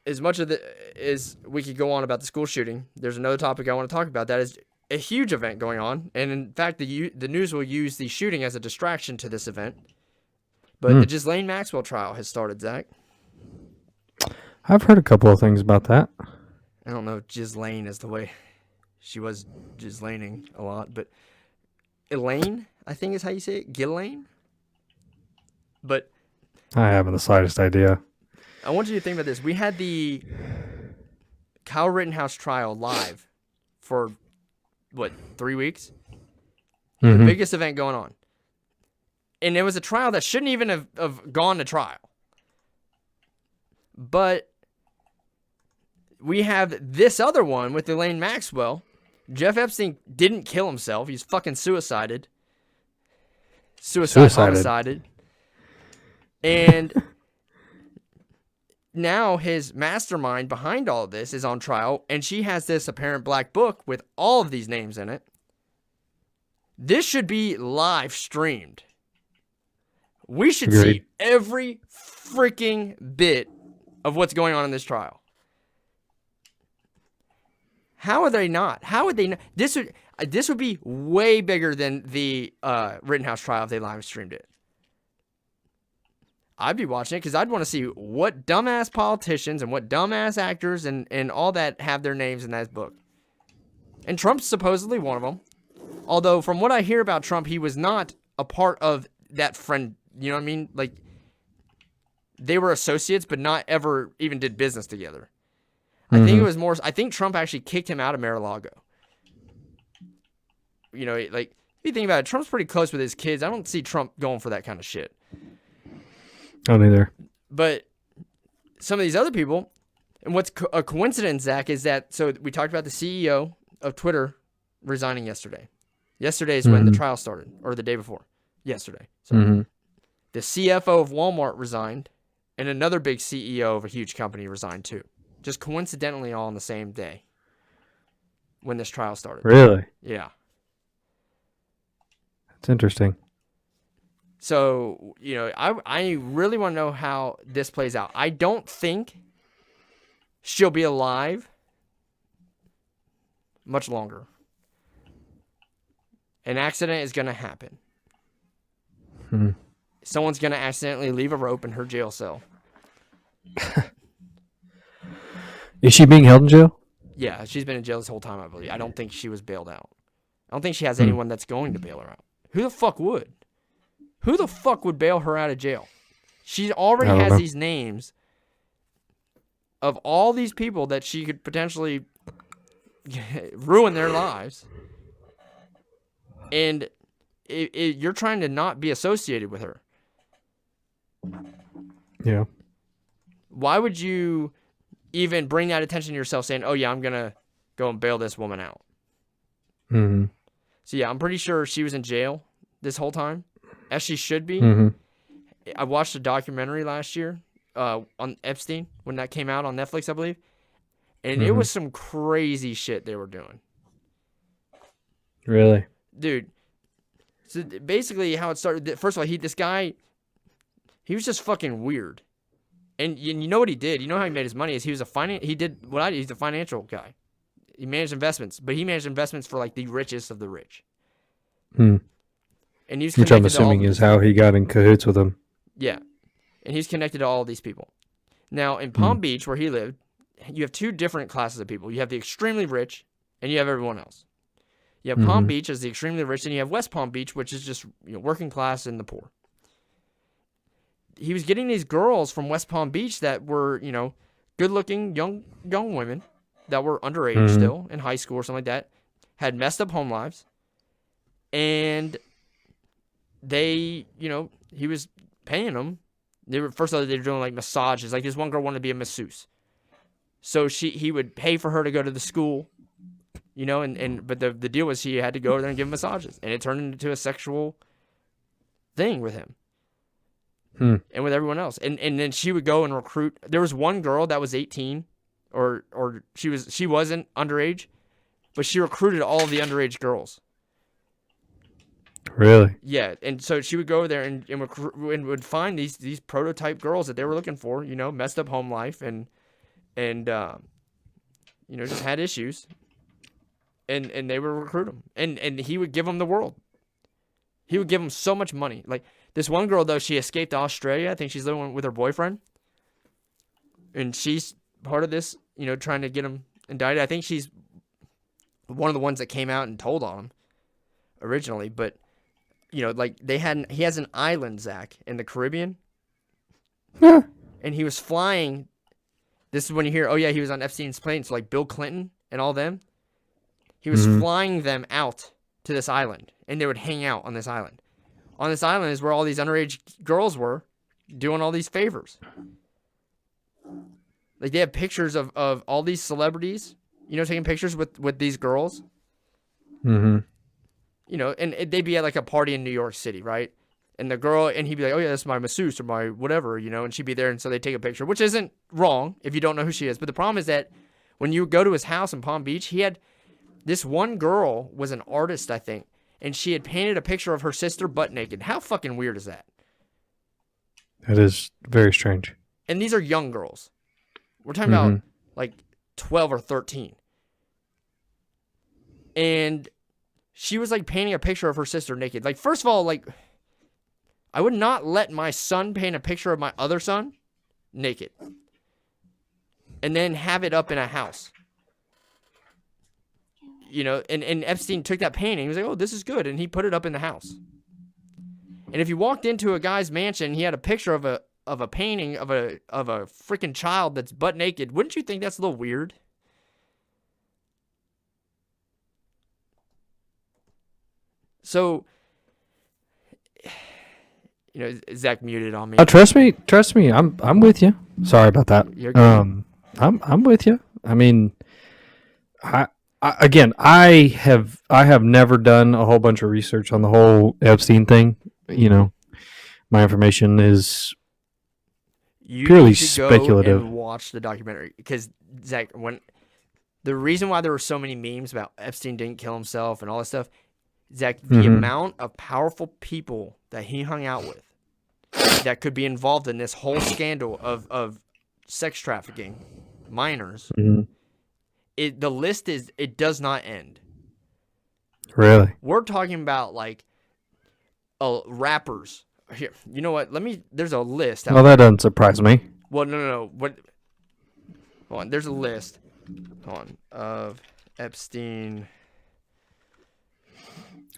as much as we could go on about the school shooting, there's another topic I want to talk about that is a huge event going on, and in fact, the news will use the shooting as a distraction to this event. But the Ghislaine Maxwell trial has started, Zach. I've heard a couple of things about that. I don't know if Ghislaine is the way she was Ghislaining a lot, but Elaine, I think is how you say it, Ghislaine. But I haven't the slightest idea. I want you to think about this. We had the Kyle Rittenhouse trial live for, 3 weeks? The biggest event going on. And it was a trial that shouldn't even have gone to trial. But we have this other one with Ghislaine Maxwell. Jeff Epstein didn't kill himself. He's fucking suicided. Homicided. And now his mastermind behind all of this is on trial, and she has this apparent black book with all of these names in it. This should be live streamed. We should see every freaking bit of what's going on in this trial. How are they not? How would they not? This would be way bigger than the Rittenhouse trial if they live streamed it. I'd be watching it because I'd want to see what dumbass politicians and what dumbass actors and all that have their names in that book. And Trump's supposedly one of them. Although, from what I hear about Trump, he was not a part of that friend. You know what I mean? Like, they were associates, but not ever even did business together. I think it was more. I think Trump actually kicked him out of Mar-a-Lago. You know, like, if you think about it, Trump's pretty close with his kids. I don't see Trump going for that kind of shit. Oh, neither. But some of these other people, and what's a coincidence, Zach, is that, so we talked about the CEO of Twitter resigning yesterday. Yesterday is when the trial started, or the day before. Yesterday. So the CFO of Walmart resigned, and another big CEO of a huge company resigned too. Just coincidentally all on the same day when this trial started. Really? Yeah. That's interesting. So, you know, I really want to know how this plays out. I don't think she'll be alive much longer. An accident is going to happen. Someone's going to accidentally leave a rope in her jail cell. Is she being held in jail? Yeah, she's been in jail this whole time, I believe. I don't think she was bailed out. I don't think she has anyone that's going to bail her out. Who the fuck would? Who the fuck would bail her out of jail? She already has these names of all these people that she could potentially ruin their lives. And you're trying to not be associated with her. Yeah. Why would you even bring that attention to yourself saying, oh, yeah, I'm going to go and bail this woman out? So, yeah, I'm pretty sure she was in jail this whole time, as she should be. I watched a documentary last year on Epstein when that came out on Netflix, I believe. And it was some crazy shit they were doing. Really? Dude. So basically how it started, first of all, this guy, he was just fucking weird. And you know what he did? You know how he made his money is he's a financial guy. He managed investments, but he managed investments for like the richest of the rich. And he was which I'm assuming is how he got in cahoots with him. Yeah. And he's connected to all of these people. Now, in Palm Beach, where he lived, you have two different classes of people. You have the extremely rich, and you have everyone else. You have Palm Beach as the extremely rich, and you have West Palm Beach, which is just working class and the poor. He was getting these girls from West Palm Beach that were, good-looking young women that were underage still, in high school or something like that, had messed up home lives, and they, he was paying them. They were doing like massages. Like this one girl wanted to be a masseuse, so he would pay for her to go to the school, but the deal was she had to go there and give massages, and it turned into a sexual thing with him. And with everyone else. And then she would go and recruit. There was one girl that was 18 or she wasn't underage, but she recruited all of the underage girls. Really? Yeah. And so she would go there and would find these prototype girls that they were looking for, messed up home life and and just had issues, and they would recruit him, and he would give them the world. He would give them so much money. Like this one girl though, she escaped to Australia. I think she's living with her boyfriend, and she's part of this, trying to get him indicted. I think she's one of the ones that came out and told on him originally, but like he has an island, Zach, in the Caribbean. Yeah. And he was flying. This is when you hear, oh yeah, he was on Epstein's plane. So like Bill Clinton and all them, he was flying them out to this island, and they would hang out on this island. On this island is where all these underage girls were doing all these favors. Like they have pictures of all these celebrities, taking pictures with these girls. Mm-hmm. And they'd be at like a party in New York City, right? And the girl, and he'd be like, oh yeah, that's my masseuse or my whatever, and she'd be there, and so they'd take a picture, which isn't wrong if you don't know who she is. But the problem is that when you go to his house in Palm Beach, he had this one girl was an artist, I think, and she had painted a picture of her sister butt naked. How fucking weird is that? That is very strange. And these are young girls. We're talking about like 12 or 13. And she was like painting a picture of her sister naked. Like, first of all, like, I would not let my son paint a picture of my other son naked and then have it up in a house. And Epstein took that painting. He was like, oh, this is good. And he put it up in the house. And if you walked into a guy's mansion, he had a picture of a painting of a freaking child that's butt naked. Wouldn't you think that's a little weird? So, Zach muted on me. Oh, trust me. I'm with you. Sorry about that. You're good. I'm with you. I mean, I have never done a whole bunch of research on the whole Epstein thing. My information is purely speculative. Go and watch the documentary, because Zach, the reason why there were so many memes about Epstein didn't kill himself and all this stuff, Zach, the amount of powerful people that he hung out with that could be involved in this whole scandal of sex trafficking minors, the list does not end. Really? We're talking about like rappers. Here, you know what? There's a list. Well, that doesn't surprise me. Well, no. Hold on. There's a list. Of Epstein.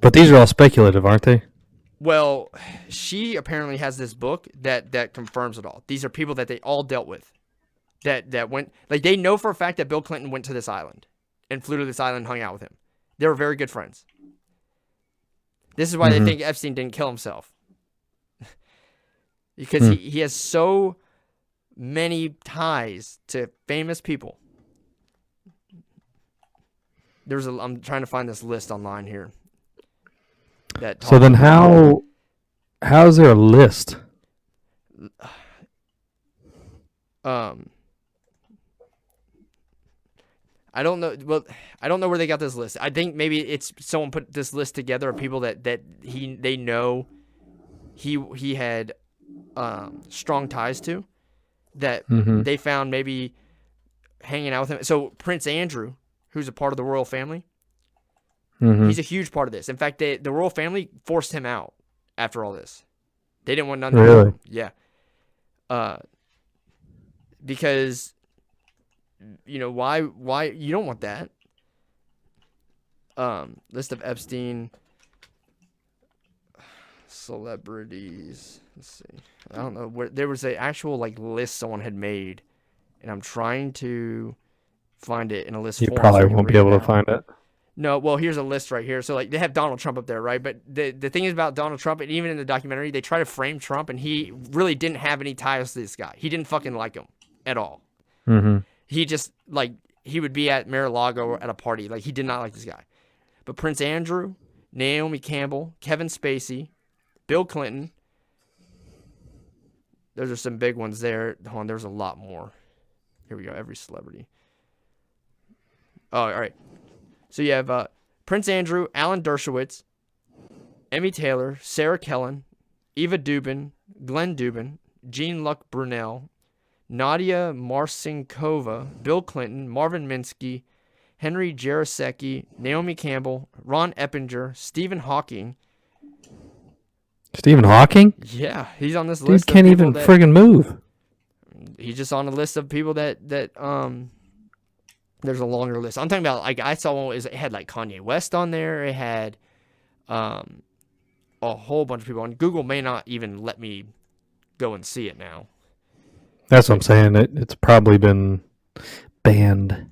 But these are all speculative, aren't they? Well, she apparently has this book that confirms it all. These are people that they all dealt with. That went, like, they know for a fact that Bill Clinton went to this island and flew to this island and hung out with him. They were very good friends. This is why they think Epstein didn't kill himself. Because he has so many ties to famous people. I'm trying to find this list online here. So then how is there a list? I don't know. Well, I don't know where they got this list. I think maybe it's someone put this list together of people that they know he had strong ties to, that they found maybe hanging out with him. So Prince Andrew, who's a part of the royal family, he's a huge part of this. In fact, the royal family forced him out after all this. They didn't want nothing to do with him. Yeah. Because, why you don't want that. List of Epstein celebrities. Let's see. I don't know where there was an actual list someone had made, and I'm trying to find it in a list. You probably won't be able to find it. No, well, here's a list right here. So, they have Donald Trump up there, right? But the thing is about Donald Trump, and even in the documentary, they try to frame Trump, and he really didn't have any ties to this guy. He didn't fucking like him at all. He just, he would be at Mar-a-Lago at a party. He did not like this guy. But Prince Andrew, Naomi Campbell, Kevin Spacey, Bill Clinton. Those are some big ones there. Hold on, there's a lot more. Here we go. Every celebrity. Oh, all right. So you have Prince Andrew, Alan Dershowitz, Emmy Taylor, Sarah Kellen, Eva Dubin, Glenn Dubin, Jean-Luc Brunel, Nadia Marcinkova, Bill Clinton, Marvin Minsky, Henry Jarosecki, Naomi Campbell, Ron Eppinger, Stephen Hawking. Stephen Hawking? Yeah, he's on this Dude list. can't even friggin' move. He's just on a list of people that there's a longer list. I'm talking about, like, I saw one, it had like Kanye West on there. It had a whole bunch of people. And Google may not even let me go and see it now. That's what I'm saying. It's probably been banned.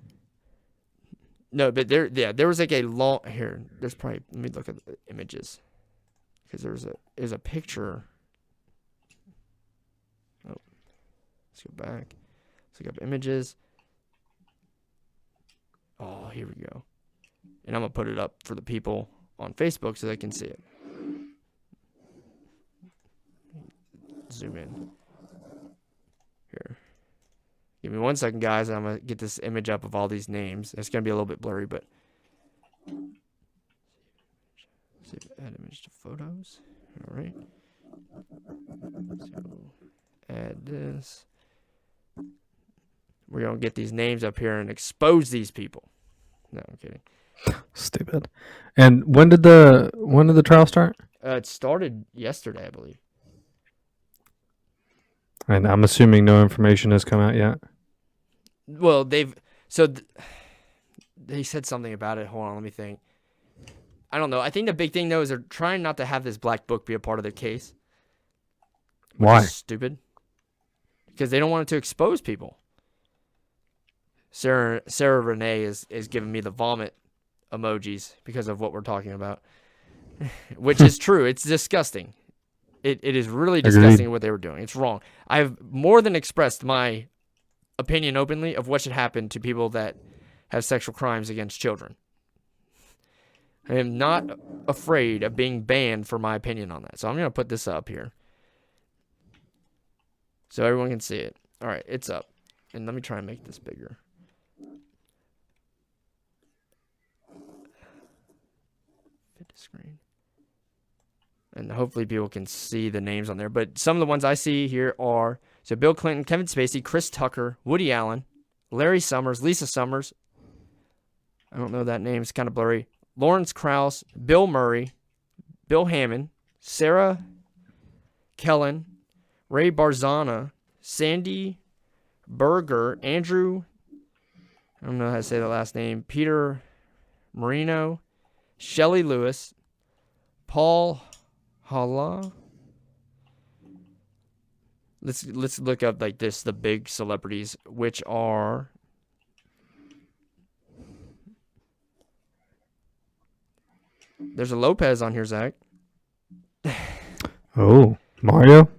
No, but there was like a long, here, there's probably, let me look at the images. Because there's a picture. Oh, let's go back. Let's look up images. Oh, here we go. And I'm going to put it up for the people on Facebook so they can see it. Zoom in. Here. Give me 1 second, guys, and I'm going to get this image up of all these names. It's going to be a little bit blurry, but... Save add image to photos. All right. So add this. We're going to get these names up here and expose these people. No, I'm kidding. Stupid. And when did the trial start? It started yesterday, I believe. And I'm assuming no information has come out yet. Well, they said something about it. Hold on, let me think. I don't know. I think the big thing, though, is they're trying not to have this black book be a part of the case. Why? Stupid. Because they don't want it to expose people. Sarah Renee is giving me the vomit emojis because of what we're talking about. Which is true. It's disgusting. It is really disgusting. Agreed. What they were doing. It's wrong. I've more than expressed my opinion openly of what should happen to people that have sexual crimes against children. I am not afraid of being banned for my opinion on that. So I'm going to put this up here so everyone can see it. All right, it's up. And let me try and make this bigger. Fit to screen. And hopefully people can see the names on there. But some of the ones I see here are, so Bill Clinton, Kevin Spacey, Chris Tucker, Woody Allen, Larry Summers, Lisa Summers. I don't know that name. It's kind of blurry. Lawrence Krauss, Bill Murray, Bill Hammond, Sarah Kellen, Ray Barzana, Sandy Berger, Andrew, I don't know how to say the last name, Peter Marino, Shelley Lewis, Paul Hala. Let's look up like this, the big celebrities, which are there's a Lopez on here, Zach. Oh, Mario?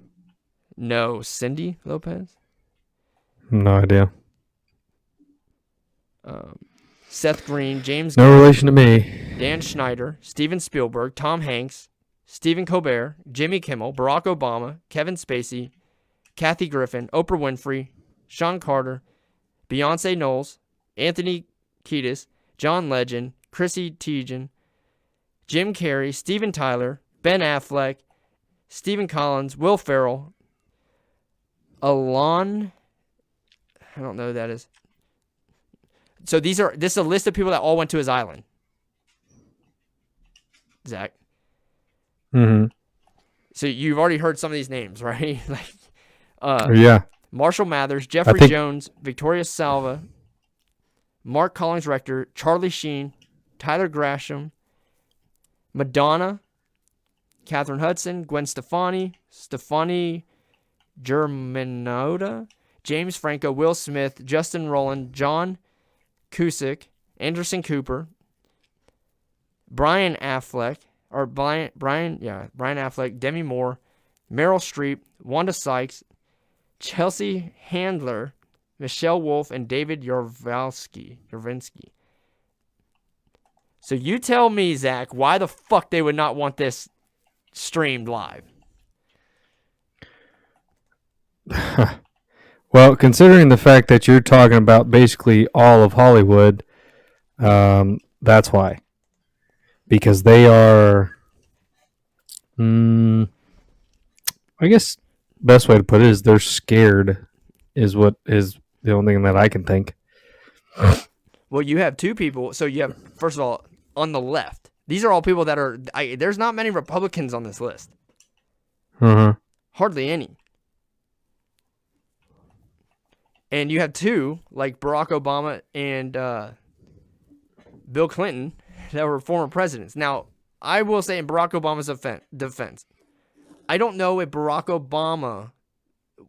No, Cindy Lopez. No idea. Seth Green, James. No Gunn, relation to me. Dan Schneider, Steven Spielberg, Tom Hanks, Stephen Colbert, Jimmy Kimmel, Barack Obama, Kevin Spacey, Kathy Griffin, Oprah Winfrey, Sean Carter, Beyonce Knowles, Anthony Kiedis, John Legend, Chrissy Teigen, Jim Carrey, Steven Tyler, Ben Affleck, Stephen Collins, Will Ferrell, Alon. I don't know who that is. So this is a list of people that all went to his island. Zach. Mm-hmm. So you've already heard some of these names, right? Yeah. Marshall Mathers, Jeffrey Jones, Victoria Salva, Mark Collins Rector, Charlie Sheen, Tyler Grasham, Madonna, Catherine Hudson, Gwen Stefani, Stefani Germanotta, James Franco, Will Smith, Justin Rowland, John Cusack, Anderson Cooper, Brian Affleck, Demi Moore, Meryl Streep, Wanda Sykes, Chelsea Handler, Michelle Wolf, and David Yarovsky. So you tell me, Zach, why the fuck they would not want this streamed live? Well, considering the fact that you're talking about basically all of Hollywood, that's why. Because they are, I guess best way to put it is they're scared is what is the only thing that I can think. Well, you have two people. So you have, first of all, on the left, these are all people that are, there's not many Republicans on this list. Hardly any. And you have two, like Barack Obama and Bill Clinton, that were former presidents. Now, I will say in Barack Obama's defense, I don't know if Barack Obama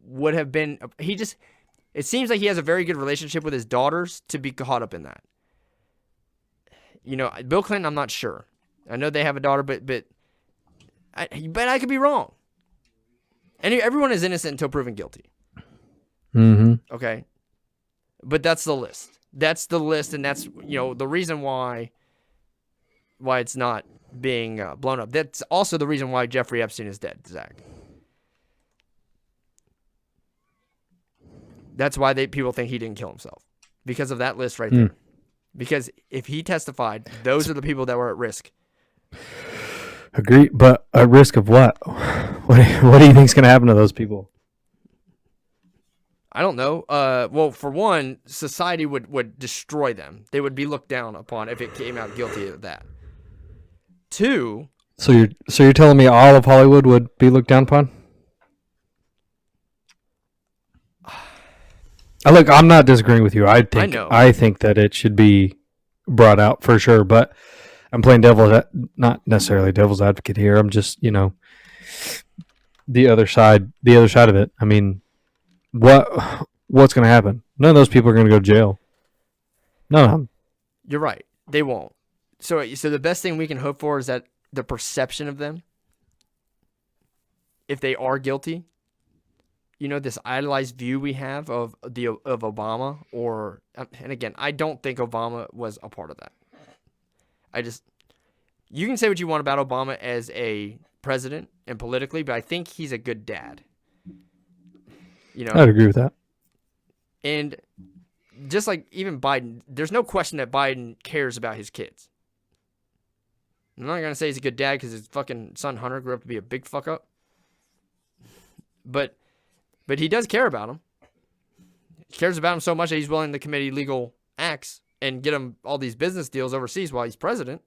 would have been, it seems like he has a very good relationship with his daughters to be caught up in that. You know, Bill Clinton, I'm not sure. I know they have a daughter, but I could be wrong. And everyone is innocent until proven guilty. Okay? But that's the list. That's the list, and that's, you know, the reason why it's not being blown up. That's also the reason why Jeffrey Epstein is dead, Zach. That's why people think he didn't kill himself. Because of that list right there. Because if he testified, those are the people that were at risk. Agree, but at risk of what? What do you think is going to happen to those people? I don't know. Well, for one, society would destroy them. They would be looked down upon if it came out guilty of that. Two. So you're telling me all of Hollywood would be looked down upon? Look, I'm not disagreeing with you. I think that it should be brought out for sure, but I'm playing not necessarily devil's advocate here. I'm just, you know, the other side of it. I mean, what's going to happen? None of those people are going to go to jail. None of them. You're right. They won't. So the best thing we can hope for is that the perception of them, if they are guilty, you know, this idolized view we have of Obama, and again, I don't think Obama was a part of that. You can say what you want about Obama as a president and politically, but I think he's a good dad. You know, I'd agree with that. And just like even Biden, there's no question that Biden cares about his kids. I'm not going to say he's a good dad because his fucking son Hunter grew up to be a big fuck up. But he does care about him. He cares about him so much that he's willing to commit illegal acts and get him all these business deals overseas while he's president.